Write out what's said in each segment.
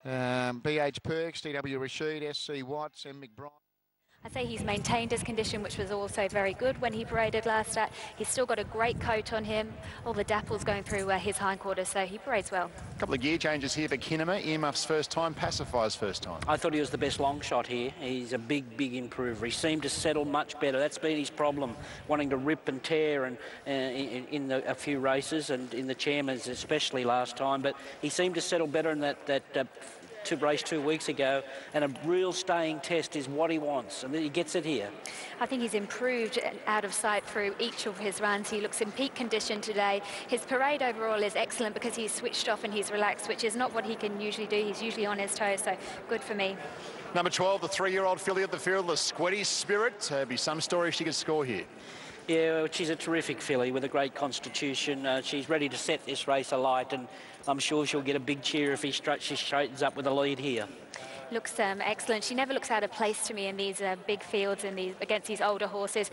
BH Perks, DW Rashid, SC Watts, M McBride. I'd say he's maintained his condition, which was also very good when he paraded last start. He's still got a great coat on him, all the dapples going through his hindquarters, so he parades well. A couple of gear changes here for Kinema. Earmuff's first time, Pacifier's first time. I thought he was the best long shot here. He's a big improver. He seemed to settle much better. That's been his problem, wanting to rip and tear and in a few races and in the chairmans especially last time. But he seemed to settle better in that race 2 weeks ago, and a real staying test is what he wants, and he gets it here. I think he's improved out of sight through each of his runs. He looks in peak condition today. His parade overall is excellent because he's switched off and he's relaxed, which is not what he can usually do. He's usually on his toes, so good for me. Number 12, the 3-year-old filly at the field, the Squetty Spirit. Be some story she could score here. Yeah, well, she's a terrific filly with a great constitution. She's ready to set this race alight, and I'm sure she'll get a big cheer if she straightens up with a lead here. Looks excellent. She never looks out of place to me in these big fields and against these older horses.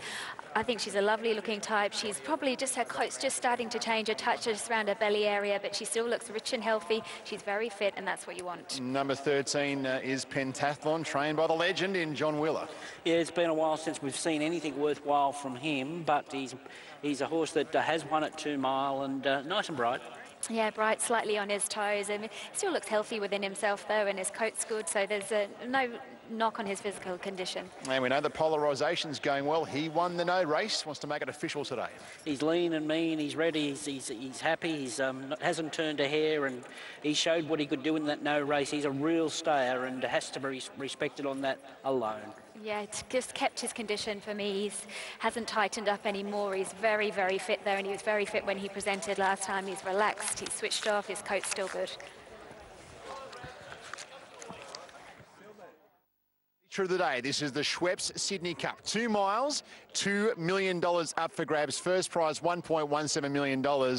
I think she's a lovely looking type. She's probably just, her coat's just starting to change a touch just around her belly area, but she still looks rich and healthy. She's very fit, and that's what you want. Number 13 is Pentathlon, trained by the legend in John Wheeler. Yeah, it's been a while since we've seen anything worthwhile from him, but he's a horse that has won at 2 Mile and nice and bright. Yeah, bright, slightly on his toes. I mean, he still looks healthy within himself, though, and his coat's good, so there's no knock on his physical condition. And we know the polarisation's going well. He won the no race, wants to make it official today. He's lean and mean, he's ready, he's happy, he's hasn't turned a hair, and he showed what he could do in that no race. He's a real stayer and has to be respected on that alone. Yeah, it's just kept his condition for me. He hasn't tightened up anymore. He's very, very fit there, and he was very fit when he presented last time. He's relaxed, he's switched off, his coat's still good. Through the day, this is the Shweppes Sysdney Cup. 2 miles, $2 million up for grabs. First prize, $1.17 million.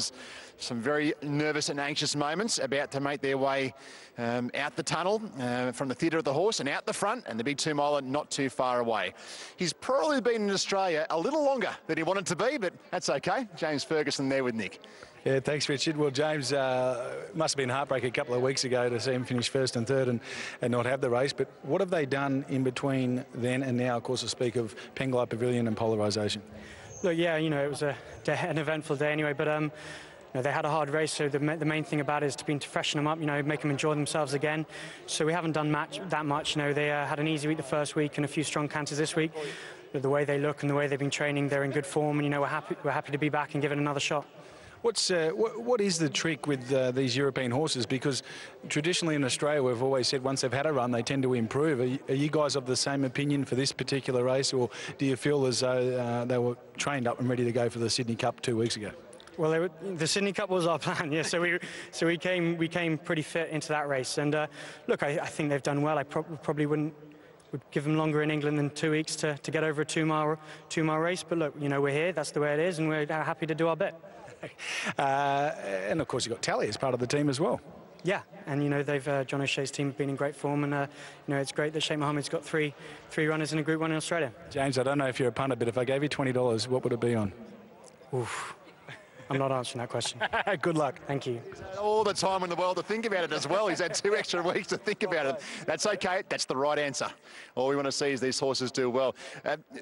Some very nervous and anxious moments about to make their way out the tunnel from the Theatre of the Horse and out the front, and the big 2 miler not too far away. He's probably been in Australia a little longer than he wanted to be, but that's okay. James Ferguson there with Nick. Yeah, thanks, Richard. Well, James, must have been heartbreak a couple of weeks ago to see him finish first and third and not have the race. But what have they done in between then and now, of course, to speak of Penglai Pavilion and polarisation? Look, yeah, you know, it was an eventful day anyway, but you know, they had a hard race, so the main thing about it is to freshen them up, you know, make them enjoy themselves again. So we haven't done that much. You know, they had an easy week the first week and a few strong cancers this week. But the way they look and the way they've been training, they're in good form, and you know, we're happy to be back and give it another shot. What is the trick with these European horses? Because traditionally in Australia, we've always said once they've had a run, they tend to improve. Are you guys of the same opinion for this particular race, or do you feel as though they were trained up and ready to go for the Sydney Cup 2 weeks ago? Well, the Sydney Cup was our plan, yeah. So we came pretty fit into that race, and look, I think they've done well. I probably would give them longer in England than 2 weeks to get over a 2 mile race. But look, you know, we're here. That's the way it is, and we're happy to do our bit. And of course, you've got Tally as part of the team as well. Yeah, and you know, they've John O'Shea's team have been in great form, and you know, it's great that Sheikh Mohammed's got three runners in a Group 1 in Australia. James, I don't know if you're a punter, but if I gave you $20, what would it be on? Oof. I'm not answering that question. Good luck. Thank you. All the time in the world to think about it as well. He's had 2 extra weeks to think about it. That's okay. That's the right answer. All we want to see is these horses do well.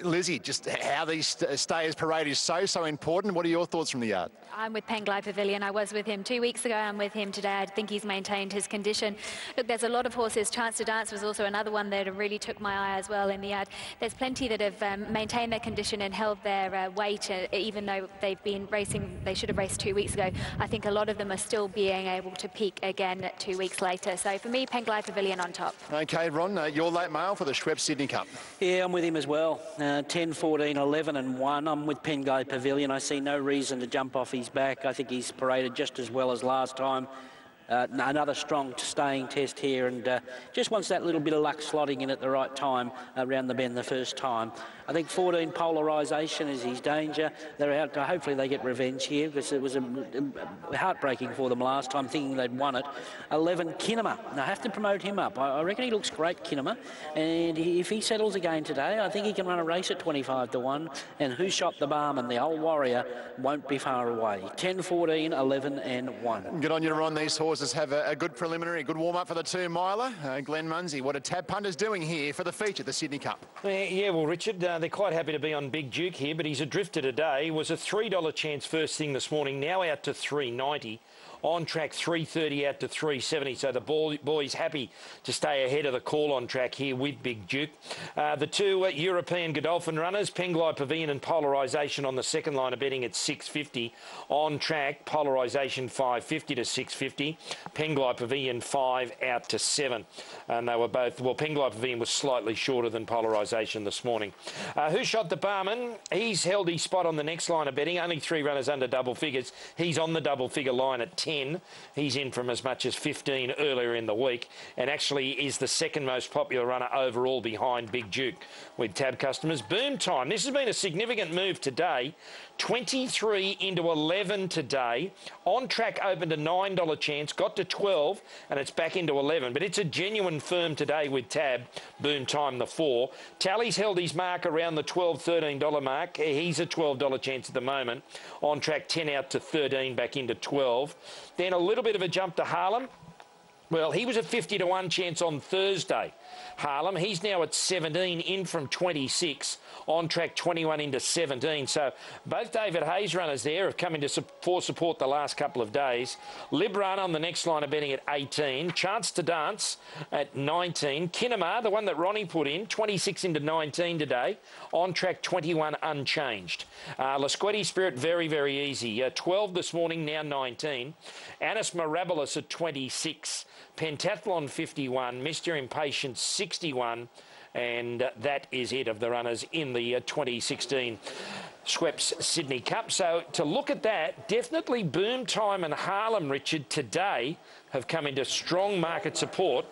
Lizzie, just how these stayers parade is so important. What are your thoughts from the yard? I'm with Penglai Pavilion. I was with him 2 weeks ago. I'm with him today. I think he's maintained his condition. Look, there's a lot of horses. Chance to Dance was also another one that really took my eye as well in the yard. There's plenty that have maintained their condition and held their weight, even though they've been racing. They should have raced 2 weeks ago. I think a lot of them are still being able to peak again 2 weeks later. So for me, Penglai Pavilion on top. Okay, Ron, your late mail for the Shweppes Sydney Cup. Yeah, I'm with him as well. 10, 14, 11 and 1. I'm with Penglai Pavilion. I see no reason to jump off his back. I think he's paraded just as well as last time. Another strong staying test here, and just wants that little bit of luck slotting in at the right time around the bend the first time. I think 14 polarisation is his danger. They're out to, hopefully they get revenge here, because it was heartbreaking for them last time, thinking they'd won it. 11 Kinema. Now I have to promote him up. I reckon he looks great, Kinema, and if he settles again today, I think he can run a race at 25 to 1. And Who Shot the Barman, the old warrior, won't be far away. 10, 14, 11 and 1. Good on you to run these horses. horses have a good preliminary, a good warm-up for the 2-miler. Glenn Munsey, what are tab punters doing here for the feature, the Sydney Cup? Yeah, well, Richard, they're quite happy to be on Big Duke here, but he's a drifter today. Was a $3 chance first thing this morning, now out to $3.90. On track, $3.30 out to $3.70. So the boys happy to stay ahead of the call on track here with Big Duke. The two European Godolphin runners, Penglai Pavilion and Polarisation on the second line, are betting at $6.50. On track, Polarisation $5.50 to $6.50. Penglai Pavilion 5 out to 7. And they were both, well, Penglai Pavilion was slightly shorter than Polarisation this morning. Who Shot the Barman? He's held his spot on the next line of betting. Only 3 runners under double figures. He's on the double figure line at 10. He's in from as much as 15 earlier in the week, and actually is the second most popular runner overall behind Big Duke with tab customers. Boom Time. This has been a significant move today. 23 into 11 today. On track opened a $9 chance, got to 12, and it's back into 11. But it's a genuine firm today with tab. Boom Time, the 4. Tally's held his mark around the $12, $13 mark. He's a $12 chance at the moment. On track 10 out to 13, back into 12. Then a little bit of a jump to Harlem. Well, he was a 50 to 1 chance on Thursday. Harlem, he's now at 17, in from 26, on track 21 into 17. So both David Hayes runners there have come into for support the last couple of days. Libran on the next line of betting at 18. Chance to Dance at 19. Kinema, the one that Ronnie put in, 26 into 19 today, on track 21 unchanged. Lasquetti Spirit, very, very easy. 12 this morning, now 19. Anis Mirabilis at 26. Pentathlon 51, Mr. Impatience 61, and that is it of the runners in the 2016 Shweppes Sydney Cup. So to look at that, definitely Boom Time and Harlem, Richard, today have come into strong market support.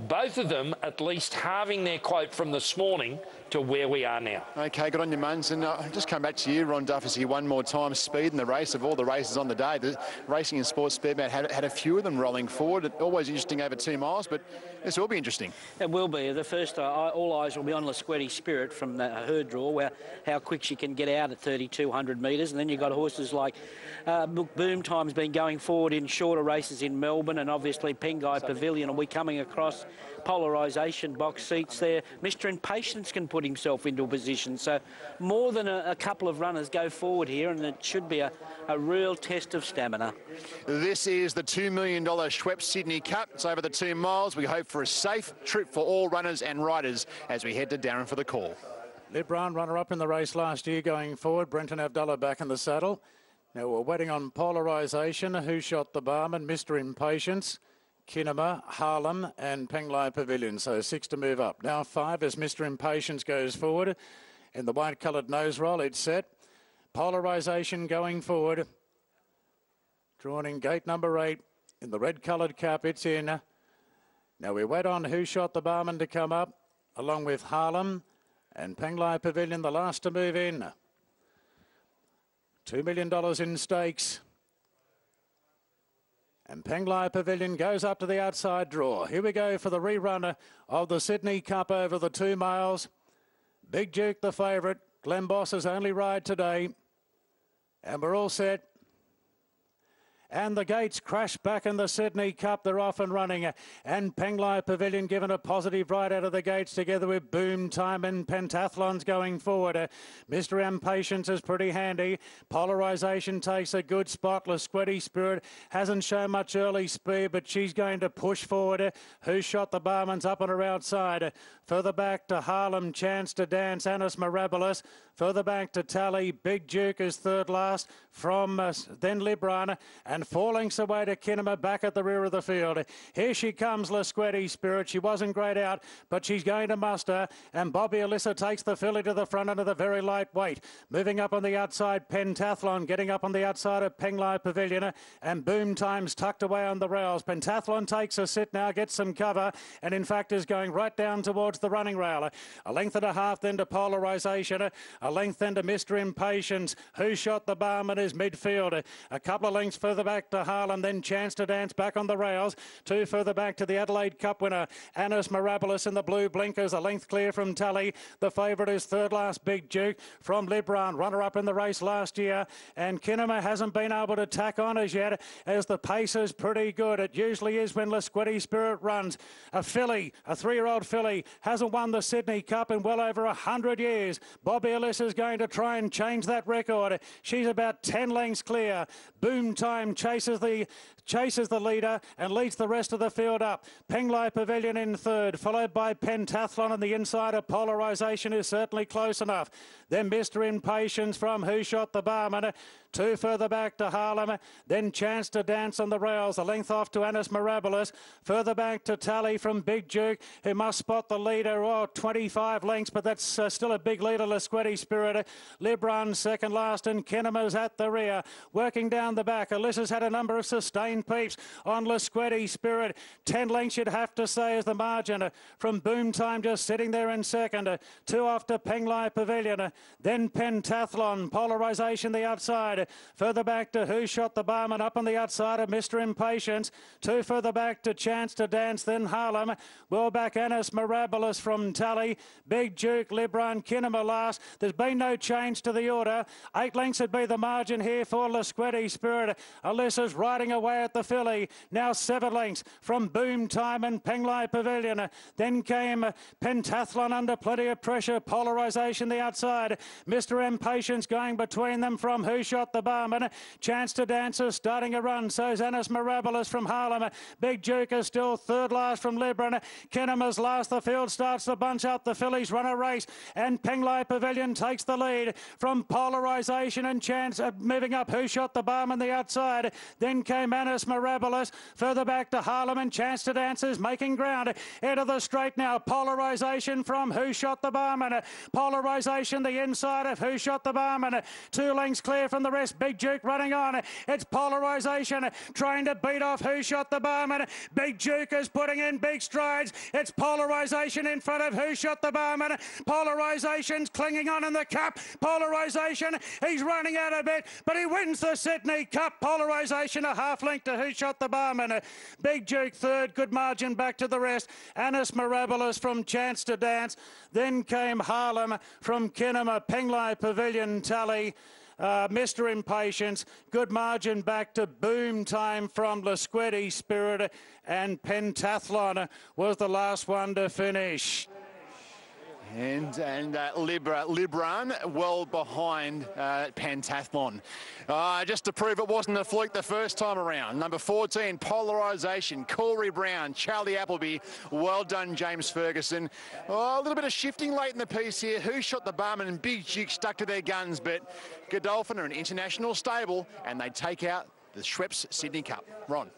Both of them at least halving their quote from this morning to where we are now. OK, good on you, Muns. And just come back to you, Ron Duffus, here one more time. Speed in the race of all the races on the day. The Racing and Sports Speedmat had a few of them rolling forward. Always interesting over 2 miles, but this will be interesting. It will be. The first, all eyes will be on Lasquetti Spirit from her draw, where how quick she can get out at 3,200 metres. And then you've got horses like Boom Time's been going forward in shorter races in Melbourne, and obviously Pengai Pavilion will be coming across. Polarisation box seats there. Mr. Impatience can put himself into a position. So more than a couple of runners go forward here, and it should be a real test of stamina. This is the $2 million Shweppes Sydney Cup. It's over the 2 miles. We hope for a safe trip for all runners and riders as we head to Darren for the call. Libran, runner-up in the race last year, going forward. Brenton Abdallah back in the saddle. Now we're waiting on Polarisation. Who Shot the Barman? Mr. Impatience, Kinema, Harlem and Penglai Pavilion. So 6 to move up. Now 5 as Mr. Impatience goes forward. In the white-coloured nose roll, it's set. Polarisation going forward. Drawn in gate number 8. In the red-coloured cap, it's in. Now we wait on Who Shot the Barman to come up, along with Harlem and Penglai Pavilion, the last to move in. $2 million in stakes. And Penglai Pavilion goes up to the outside draw. Here we go for the rerunner of the Sydney Cup over the 2 miles. Big Duke, the favourite. Glenn Boss's only ride today. And we're all set. And the gates crash back in the Sydney Cup. They're off and running. And Penglai Pavilion given a positive ride out of the gates together with Boom Time and Pentathlon's going forward. Mr. Impatience is pretty handy. Polarisation takes a good spot. Lasquetti Spirit hasn't shown much early speed, but she's going to push forward. Who Shot the Barman's up and around outside. Further back to Harlem, Chance to Dance, Anis Mirabilis. Further back to Tally, Big Duke is third last from then Libran, and 4 lengths away to Kinema back at the rear of the field. Here she comes, Lasquetti Spirit. She wasn't great out, but she's going to muster, and Bobby Alyssa takes the filly to the front under the very lightweight. Moving up on the outside, Pentathlon getting up on the outside of Penglai Pavilion, and Boom Time's tucked away on the rails. Pentathlon takes a sit now, gets some cover, and in fact is going right down towards the running rail. A length and a half then to Polarisation. A length then to Mr. Impatience. Who Shot the Barman is midfield. A couple of lengths further back to Harlem, then Chance to Dance back on the rails. 2 further back to the Adelaide Cup winner, Anis Mirabilis in the blue blinkers. A length clear from Tally. The favourite is third last, Big Duke from Libran, runner-up in the race last year. And Kinema hasn't been able to tack on as yet, as the pace is pretty good. It usually is when Squiddy Spirit runs. A filly, a 3-year-old filly, hasn't won the Sydney Cup in well over 100 years. Bobby Ellis is going to try and change that record. She's about 10 lengths clear. Boom Time chases the leader and leads the rest of the field up. Penglai Pavilion in third, followed by Pentathlon, and the inside of Polarisation is certainly close enough. Then Mr. Impatience from Who Shot the Barman. 2 further back to Harlem, then Chance to Dance on the rails, a length off to Anis Mirabilis, further back to Tally from Big Duke, who must spot the leader, 25 lengths, but that's still a big leader, Squiddy Spirit. Libran second last, and Kinema's at the rear, working down the back. Alyssa's had a number of sustained peeps on Squiddy Spirit. 10 lengths you'd have to say is the margin from Boom Time, just sitting there in second. 2 off to Penglai Pavilion, then Pentathlon, Polarisation the outside. Further back to Who Shot the Barman, up on the outside of Mr. Impatience. 2 further back to Chance to Dance, then Harlem. Well back Anis Mirabilis from Tally. Big Duke, Libran, Kinema last. There's been no change to the order. 8 lengths would be the margin here for Squiddy Spirit. Alyssa's riding away at the filly. Now 7 lengths from Boom Time and Penglai Pavilion. Then came Pentathlon under plenty of pressure. Polarisation the outside. Mr. Impatience going between them from Who Shot the Barman. Chance to Dance is starting a run. So's Anis Mirabilis from Harlem. Big Duke is still third last from Libran. Kinema's last. The field starts to bunch up. The fillies run a race, and Penglai Pavilion takes the lead from Polarisation, and Chance moving up. Who Shot the Barman the outside. Then came Anis Mirabilis. Further back to Harlem, and Chance to Dance is making ground. Into the straight now. Polarisation from Who Shot the Barman. Polarisation the inside of Who Shot the Barman. 2 lengths clear from the rest. Big Duke running on. It's Polarisation trying to beat off Who Shot the Barman. Big Duke is putting in big strides. It's Polarisation in front of Who Shot the Barman. Polarisation's clinging on in the cup. Polarisation, he's running out a bit, but he wins the Sydney Cup. Polarisation a half length to Who Shot the Barman. Big Duke third, good margin back to the rest. Anis Mirabilis from Chance to Dance. Then came Harlem from Kinema, Penglai Pavilion, Tally. Mr. Impatience, good margin back to Boom Time from Squiddy Spirit, and Pentathlon was the last one to finish. And Libran well behind Pentathlon. Just to prove it wasn't a fluke the first time around. Number 14, Polarisation, Corey Brown, Charlie Appleby. Well done, James Ferguson. A little bit of shifting late in the piece here. Who Shot the Barman and Big Duke stuck to their guns, but Godolphin are an international stable, and they take out the Shweppes Sydney Cup. Ron.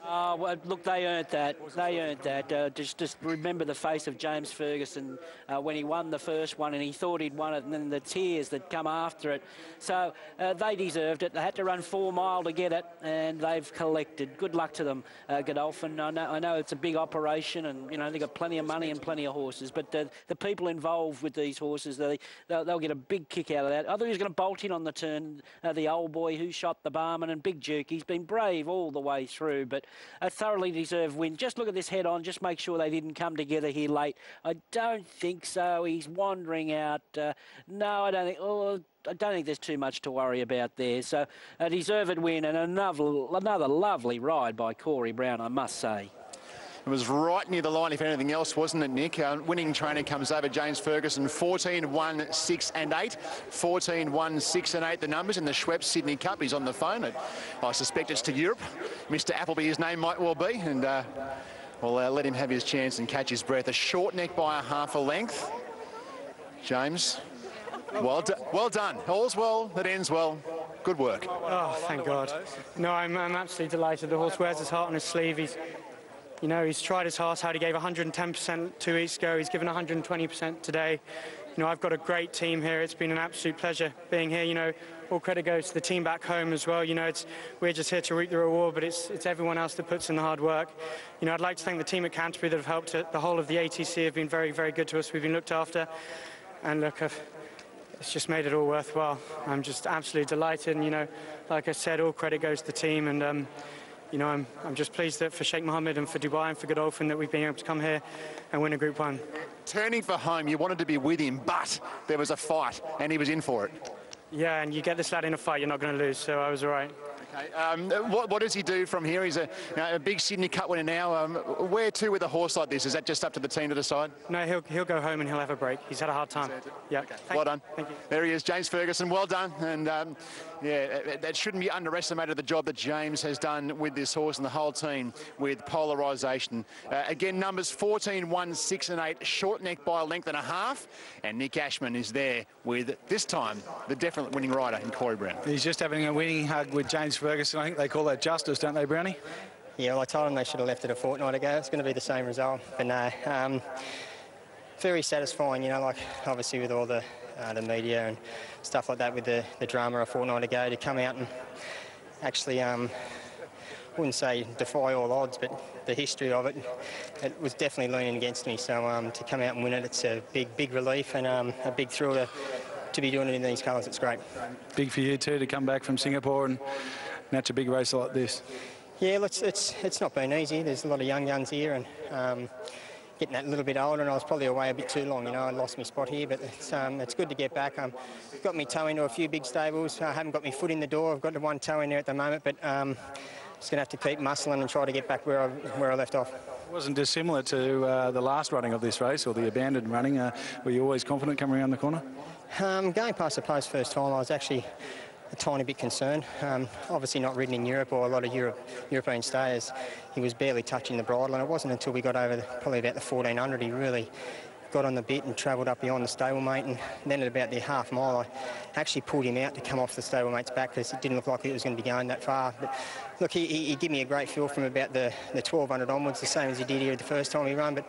Well, look, they earned that. They earned that. Just remember the face of James Ferguson when he won the first one, and he thought he'd won it, and then the tears that come after it. So they deserved it. They had to run 4 mile to get it, and they've collected. Good luck to them, Godolphin. I know it's a big operation, and you know they've got plenty of money and plenty of horses. But the people involved with these horses, they'll get a big kick out of that. I thought he was going to bolt in on the turn. The old boy Who Shot the Barman and Big Duke. He's been brave all the way through, but a thoroughly deserved win. Just look at this head on. Just make sure they didn't come together here late. I don't think so. He's wandering out. No, I don't think. Oh, I don't think there's too much to worry about there. So a deserved win, and another lovely ride by Corey Brown, I must say. It was right near the line, if anything else, wasn't it, Nick? Winning trainer comes over, James Ferguson, 14, 1, 6 and 8. 14, 1, 6 and 8, the numbers in the Shweppes Sydney Cup. He's on the phone. I suspect it's to Europe. Mr. Appleby, his name might well be. And we'll let him have his chance and catch his breath. A short neck by a half a length. James, well done. All's well that ends well. Good work. Oh, thank God. No, I'm absolutely delighted. The horse wears his heart on his sleeve. He's tried his hardest out. He gave 110% 2 weeks ago. He's given 120% today. I've got a great team here. It's been an absolute pleasure being here. All credit goes to the team back home as well. We're just here to reap the reward, but it's everyone else that puts in the hard work. I'd like to thank the team at Canterbury that have helped it. The whole of the ATC have been very, very good to us. We've been looked after. And look, it's just made it all worthwhile. I'm just absolutely delighted, and, you know, like I said, all credit goes to the team, and you know, I'm just pleased that for Sheikh Mohammed and for Dubai and for Godolphin that we've been able to come here and win a Group 1. Turning for home, you wanted to be with him, but there was a fight, and he was in for it. Yeah, and you get this lad in a fight, you're not going to lose, so I was all right. Okay. What does he do from here? He's a big Sydney Cup winner now. Where to with a horse like this? Is that just up to the team to decide? No, he'll go home and he'll have a break. He's had a hard time. Yeah. Okay. Well done. Thank you. There he is, James Ferguson. Well done. And yeah, that shouldn't be underestimated, the job that James has done with this horse and the whole team with polarisation. Again, numbers 14, 1, 6 and 8, short neck by a length and a half. And Nick Ashman is there with, this time, the definite winning rider in Corey Brown. He's just having a winning hug with James Ferguson. I think they call that justice, don't they, Brownie? Yeah, well, I told them they should have left it a fortnight ago. It's going to be the same result. But no, very satisfying, you know, like obviously with all the media and stuff like that with the drama a fortnight ago, to come out and actually, wouldn't say defy all odds, but the history of it, it was definitely leaning against me. So to come out and win it, it's a big relief and a big thrill to be doing it in these colours. It's great. Big for you too to come back from Singapore and match a big race like this. Yeah, it's not been easy. There's a lot of young guns here, and getting that little bit older, and I was probably away a bit too long. You know, I lost my spot here, but it's good to get back. Got me toe into a few big stables. I haven't got my foot in the door. I've got the one toe in there at the moment, but just going to have to keep muscling and try to get back where I left off. It wasn't dissimilar to the last running of this race, or the abandoned running. Were you always confident coming around the corner? Going past the post first time, I was actually a tiny bit concerned. Obviously not ridden in Europe or a lot of European stayers. He was barely touching the bridle, and it wasn't until we got over probably about the 1400 he really got on the bit and travelled up beyond the stablemate, and then at about the half mile I actually pulled him out to come off the stablemate's back because it didn't look like it was going to be going that far. But look, he gave me a great feel from about the 1200 onwards, the same as he did here the first time he ran. But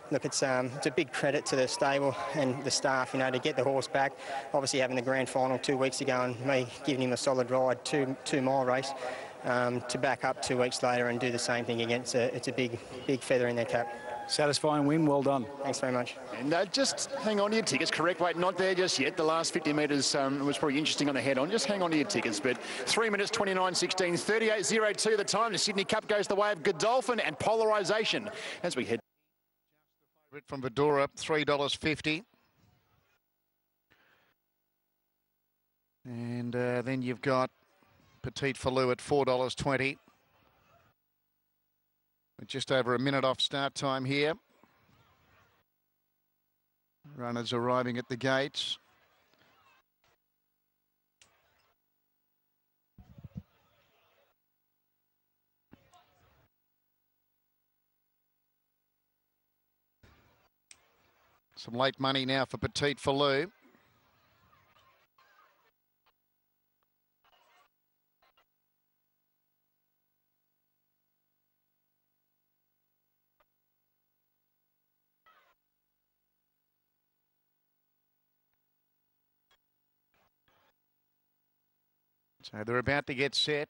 look, it's a big credit to the stable and the staff, you know, to get the horse back. Obviously having the grand final 2 weeks ago and me giving him a solid ride, two-mile race, to back up 2 weeks later and do the same thing again. It's a big feather in their cap. Satisfying win, well done. Thanks very much. And just hang on to your tickets. Correct weight not there just yet. The last 50 metres was probably interesting on the head-on. Just hang on to your tickets. But 3 minutes, 29.16, 38.02 the time. The Sydney Cup goes the way of Godolphin and polarisation as we head. From Vidura, $3.50. And then you've got Petite Falou at $4.20. With just over a minute off start time here. Runners arriving at the gates. Some late money now for Petite Falou. So they're about to get set.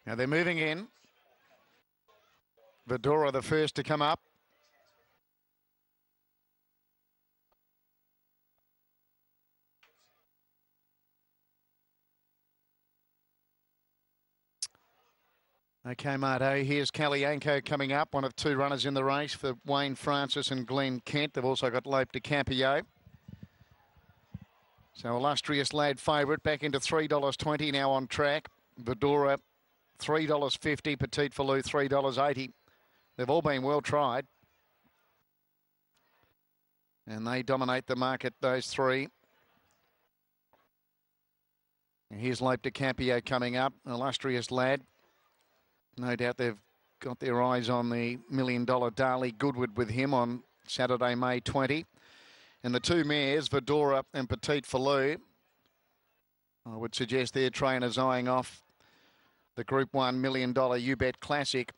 Now they're moving in. Vidura the first to come up. Okay, Marto, here's Calianco coming up, one of two runners in the race for Wayne Francis and Glenn Kent. They've also got Lope de Campio. So Illustrious Lad favourite back into $3.20 now on track. Vidura $3.50, Petite Falou $3.80. They've all been well tried. And they dominate the market, those three. And here's Lope de Campio coming up, Illustrious Lad. No doubt they've got their eyes on the $1 million Darley Goodwood with him on Saturday, May 20. And the two mares, Vidura and Petite Falou, I would suggest their trainers eyeing off the Group 1 $1 million You Bet Classic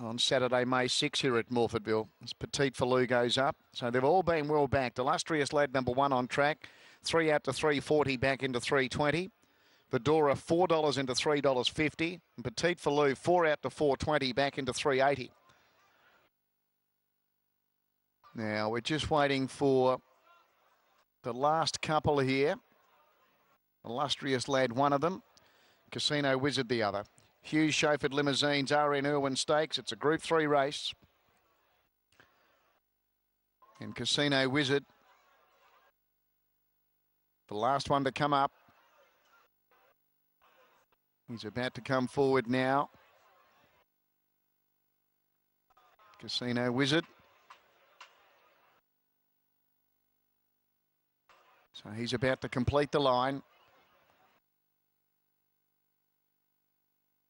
on Saturday, May 6 here at Morphettville. As Petite Falou goes up. So they've all been well backed. Illustrious Lad, number 1 on track. 3 out to 3.40, back into 3.20. Vidora, $4 into $3.50. And Petite Falou, 4 out to 4.20, back into 3.80. Now, we're just waiting for the last couple here. Illustrious Lad, one of them. Casino Wizard, the other. Hughes Chauffered Limousines are in Irwin Stakes. It's a Group 3 race. And Casino Wizard, the last one to come up. He's about to come forward now. Casino Wizard. So he's about to complete the line.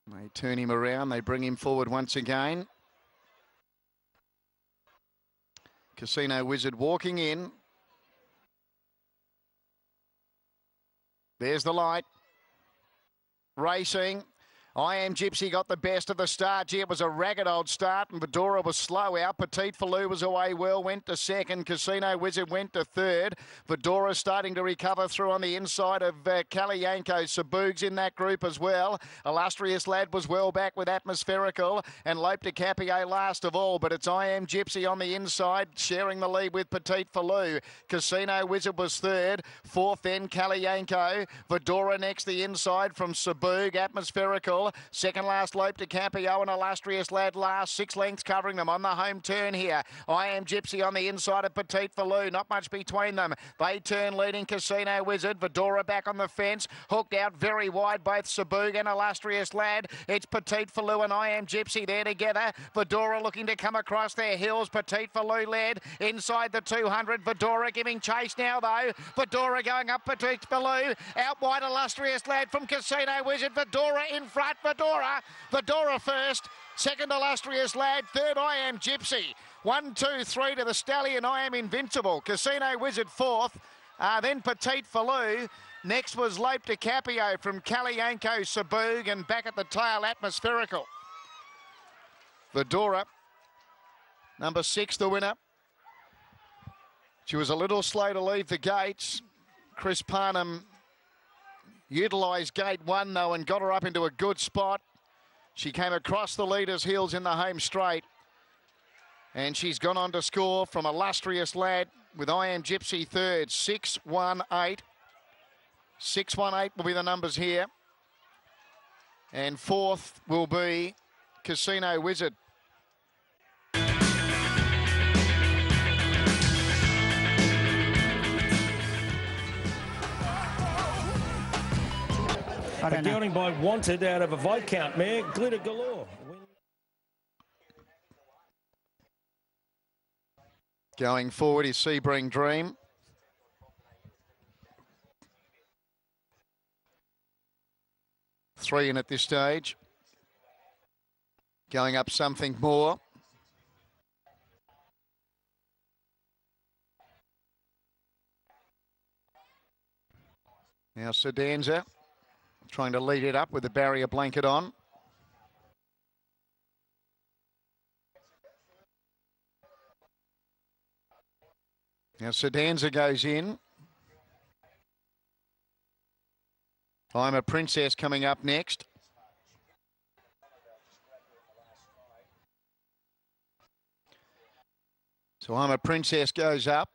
They turn him around. They bring him forward once again. Casino Wizard walking in. There's the light. Racing. I Am Gypsy got the best of the start. Gee, it was a ragged old start, and Vidora was slow out. Petite Falou was away well, went to second. Casino Wizard went to third. Vidora's starting to recover through on the inside of Kalyanko. Saboog's in that group as well. Illustrious Lad was well back with Atmospherical, and Hdcp last of all, but it's I Am Gypsy on the inside, sharing the lead with Petite Falou. Casino Wizard was third. Fourth then Kalyanko. Vidora next the inside from Saboog. Atmospherical. Second last Hdcp and Illustrious Lad last. 6 lengths covering them on the home turn here. I Am Gypsy on the inside of Petite Falou. Not much between them. They turn leading Casino Wizard. Vidora back on the fence. Hooked out very wide, both Saboog and Illustrious Lad. It's Petite Falou and I Am Gypsy there together. Vidora looking to come across their hills. Petite Falou led inside the 200. Vidora giving chase now though. Vidora going up Petite Falou. Out wide Illustrious Lad from Casino Wizard. Vidora in front. Vidora first, second Illustrious Lad, third I Am Gypsy. 1, 2, 3 to the Stallion, I Am Invincible. Casino Wizard fourth, then Petite Falou. Next was Hdcp from Kalyanko, Saboog, and back at the tail, Atmospherical. Vidora, number 6, the winner. She was a little slow to leave the gates. Chris Parnham utilised gate 1 though and got her up into a good spot. She came across the leader's heels in the home straight, and she's gone on to score from Illustrious Lad with I Am Gypsy third. 6-1-8. 6-1-8 will be the numbers here, and fourth will be Casino Wizard. A gelding by Wanted out of a Viscount mare, Glitter Galore. Going forward is Sebring Dream. Three in at this stage. Going up Something More. Now Sedanza trying to lead it up with the barrier blanket on. Now Sedanza goes in. I'm a Princess coming up next. So I'm a Princess goes up.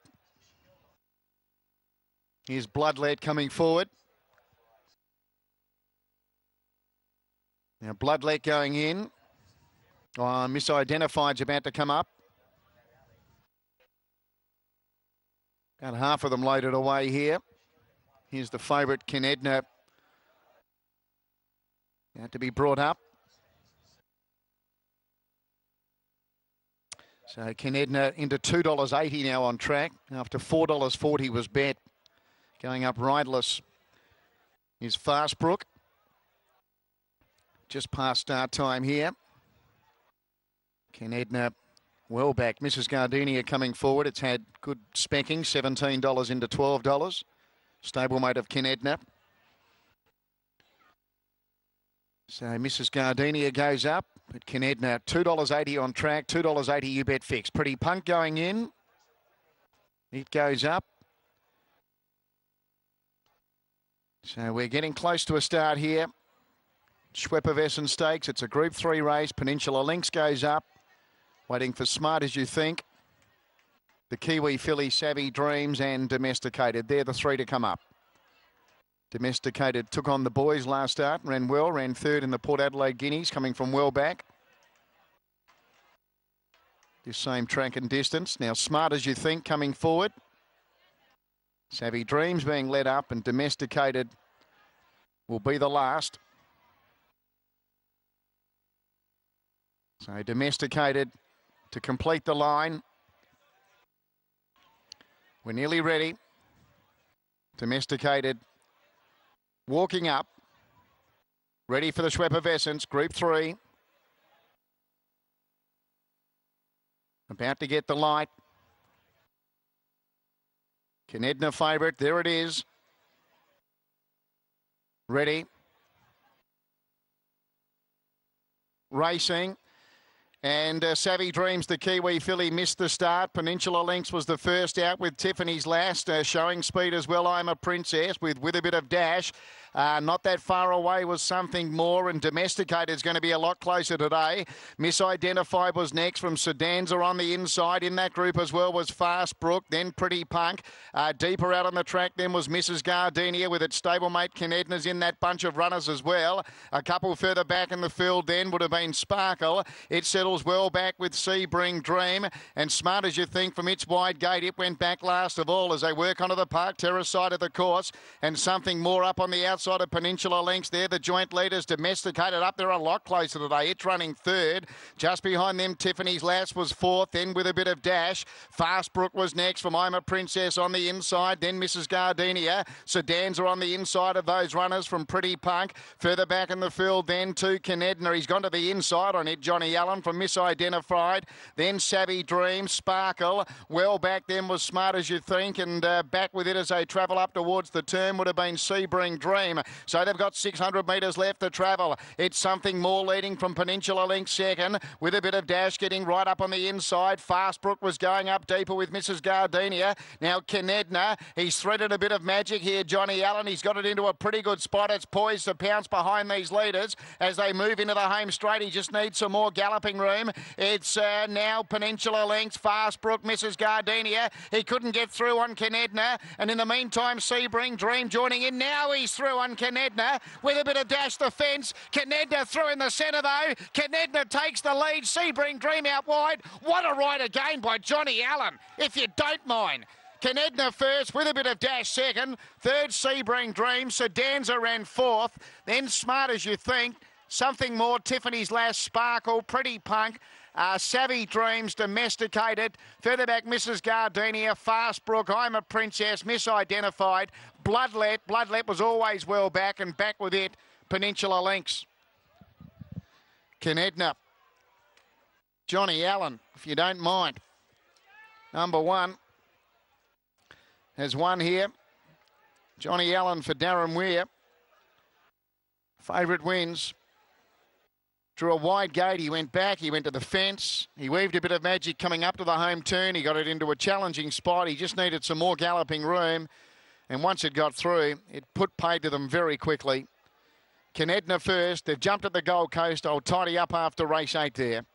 Here's Bloodlet coming forward. Now Bloodlet going in. Misidentified's about to come up. About half of them loaded away here. Here's the favourite, Kinedna, to be brought up. So Kinedna into $2.80 now on track, after $4.40 was bet. Going up riderless is Fastbrook. Just past start time here. Kinedna well back. Mrs. Gardenia coming forward. It's had good specking, $17 into $12. Stablemate of Kinedna. So Mrs. Gardenia goes up. But Kinedna, $2.80 on track, $2.80 you bet fixed. Pretty Punk going in. It goes up. So we're getting close to a start here. Scheppervescence Stakes, it's a Group 3 race. Peninsula Links goes up. Waiting for Smart As You Think. The Kiwi filly, Savvy Dreams and Domesticated. They're the three to come up. Domesticated took on the boys last start, ran well, ran third in the Port Adelaide Guineas, coming from well back. This same track and distance. Now Smart As You Think coming forward. Savvy Dreams being led up and Domesticated will be the last. So Domesticated to complete the line. We're nearly ready. Domesticated walking up. Ready for the Scheppervescence, Group 3. About to get the light. Kinedna favourite, there it is. Ready. Racing. And Savvy Dreams, the Kiwi filly, missed the start. Peninsula Links was the first out with Tiffany's last, showing speed as well. I'm a Princess with a bit of dash. Not that far away was Something More, and Domesticated is going to be a lot closer today. Misidentified was next from Sedanza on the inside. In that group as well was Fast Brook, then Pretty Punk. Deeper out on the track then was Mrs. Gardenia with its stablemate Kinedna's in that bunch of runners as well. A couple further back in the field then would have been Sparkle. It settles well back with Sebring Dream, and Smart As You Think from its wide gate. It went back last of all as they work onto the Park Terrace side of the course, and Something More up on the outside of Peninsula Links there. The joint leaders Domesticated up there a lot closer today. It's running third. Just behind them, Tiffany's Last was fourth, then with a bit of dash. Fast Brook was next from I'm a Princess on the inside, then Mrs. Gardenia. Sedans are on the inside of those runners from Pretty Punk. Further back in the field then to Kinedna. He's gone to the inside on it, Johnny Allen from Misidentified. Then Savvy Dream, Sparkle. Well back then was Smart As You Think, and back with it as they travel up towards the turn would have been Sebring Dream. So they've got 600 metres left to travel. It's Something More leading from Peninsula Link second with a bit of dash getting right up on the inside. Fastbrook was going up deeper with Mrs. Gardenia. Now Kinedna, he's threaded a bit of magic here, Johnny Allen. He's got it into a pretty good spot. It's poised to pounce behind these leaders as they move into the home straight. He just needs some more galloping room. It's now Peninsula Links, Fastbrook, Mrs. Gardenia. He couldn't get through on Kinedna, and in the meantime Sebring Dream joining in. Now he's through on Kinedna with a bit of dash the fence. Kinedna through in the centre though. Kinedna takes the lead. Sebring Dream out wide. What a ride again by Johnny Allen, if you don't mind. Kinedna first with a bit of dash second. Third Sebring Dream. Sedanza ran fourth. Then Smart As You Think. Something More, Tiffany's Last, Sparkle, Pretty Punk. Savvy Dreams, Domesticated. Further back, Mrs. Gardenia, Fastbrook, I'm a Princess, Misidentified. Bloodlet was always well back, and back with it, Peninsula Links. Kinedna. Johnny Allen, if you don't mind. Number one has won here. Johnny Allen for Darren Weir. Favourite wins. Drew a wide gate, he went back, he went to the fence, he weaved a bit of magic coming up to the home turn, he got it into a challenging spot, he just needed some more galloping room, and once it got through, it put paid to them very quickly. Kinedna first, they've jumped at the Gold Coast, I'll tidy up after race 8 there.